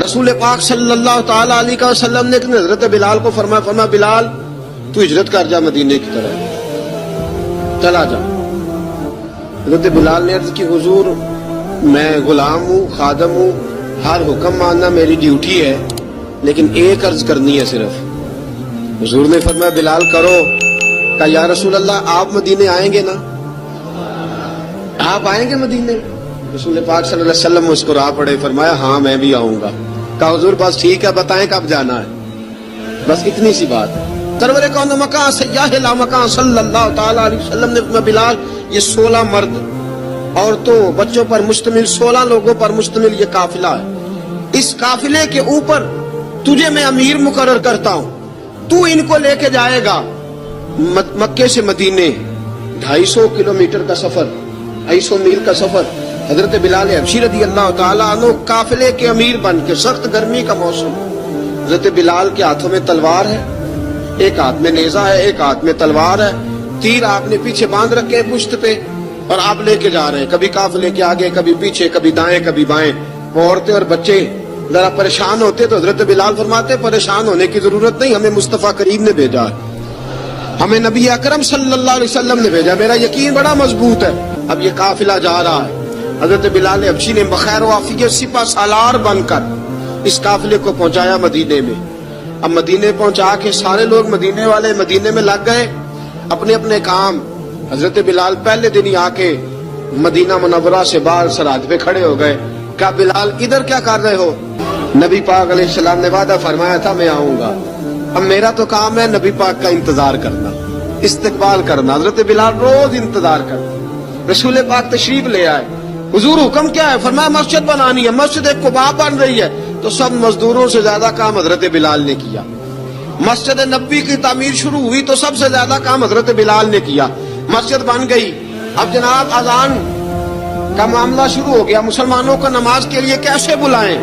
رسول پاک صلی اللہ تعالی علیہ وسلم نے حضرت بلال کو فرمایا بلال تو ہجرت کر جا مدینے کی طرف، چلا جا۔ حضرت بلال نے عرض کی حضور میں غلام ہوں، خادم ہوں، ہر حکم ماننا میری ڈیوٹی ہے، لیکن ایک عرض کرنی ہے صرف۔ حضور نے فرمایا بلال کرو۔ کہا یا رسول اللہ آپ مدینے آئیں گے نا؟ آپ آئیں گے مدینے؟ رسول پاک صلی اللہ علیہ وسلم مسکرا پڑے، فرمایا ہاں میں بھی آؤں گا۔ کہا حضور بس ٹھیک ہے، بتائیں کب جانا ہے، بس اتنی سی بات ہے۔ سرور کون مکان سیاح لا مکان صلی اللہ تعالی علیہ وسلم نے فرمایا بلال یہ 16 مرد عورتوں بچوں پر مشتمل 16 لوگوں پر مشتمل یہ قافلہ ہے، اس قافلے کے اوپر تجھے میں امیر مقرر کرتا ہوں، تو ان کو لے کے جائے گا مکے سے مدینے 250 کلومیٹر کا سفر، 250 میل کا سفر۔ حضرت بلال حبشی رضی اللہ تعالیٰ عنہ قافلے کے امیر بن کے، سخت گرمی کا موسم، حضرت بلال کے ہاتھوں میں تلوار ہے، ایک ہاتھ میں نیزہ ہے، ایک ہاتھ میں تلوار ہے، تیر آپ نے پیچھے باندھ رکھے ہیں پشت پہ، اور آپ لے کے جا رہے ہیں، کبھی قافلے کے آگے، کبھی پیچھے، کبھی دائیں کبھی بائیں۔ عورتیں اور بچے ذرا پریشان ہوتے تو حضرت بلال فرماتے پریشان ہونے کی ضرورت نہیں، ہمیں مصطفیٰ کریم نے بھیجا ہے، ہمیں نبی اکرم صلی اللہ علیہ وسلم نے بھیجا، میرا یقین بڑا مضبوط ہے۔ اب یہ قافلہ جا رہا ہے، حضرت بلال حبشی نے بخیر و عافیت سپہ سالار بن کر اس قافلے کو پہنچایا مدینے میں۔ اب مدینے پہنچا کے سارے لوگ مدینے والے مدینے میں لگ گئے اپنے اپنے کام۔ حضرت بلال پہلے دن ہی آ کے مدینہ منورہ سے باہر سرحد پہ کھڑے ہو گئے۔ کہا بلال ادھر کیا کر رہے ہو؟ نبی پاک علیہ السلام نے وعدہ فرمایا تھا میں آؤں گا، اب میرا تو کام ہے نبی پاک کا انتظار کرنا، استقبال کرنا۔ حضرت بلال روز انتظار کرتا، رسول پاک تشریف لے آئے، حضور حکم کیا ہے؟ فرمایا مسجد بنانی ہے، مسجد قباء بن رہی ہے، تو سب مزدوروں سے زیادہ کام حضرت بلال نے کیا۔ مسجد نبی کی تعمیر شروع ہوئی تو سب سے زیادہ کام حضرت بلال نے کیا، مسجد بن گئی۔ اب جناب اذان کا معاملہ شروع ہو گیا، مسلمانوں کو نماز کے لیے کیسے بلائیں؟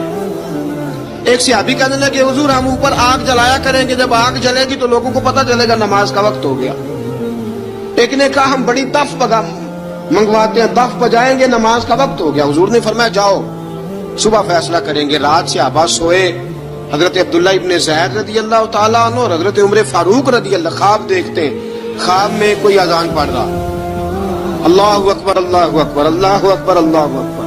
ایک صحابی کہنے لگے حضور ہم اوپر آگ جلایا کریں گے، جب آگ جلے گی تو لوگوں کو پتہ چلے گا نماز کا وقت ہو گیا۔ ایک نے کہا ہم بڑی دف منگواتے ہیں، دف بجائیں گے، نماز کا وقت ہو گیا۔ حضور نے فرمایا جاؤ صبح فیصلہ کریں گے۔ رات صحابہ سوئے، حضرت عبداللہ ابن زید رضی اللہ تعالیٰ عنہ اور حضرت عمر فاروق رضی اللہ خواب دیکھتے ہیں، خواب میں کوئی اذان پڑھ رہا، اللہ اکبر اللہ اکبر اللہ اکبر اللہ اکبر۔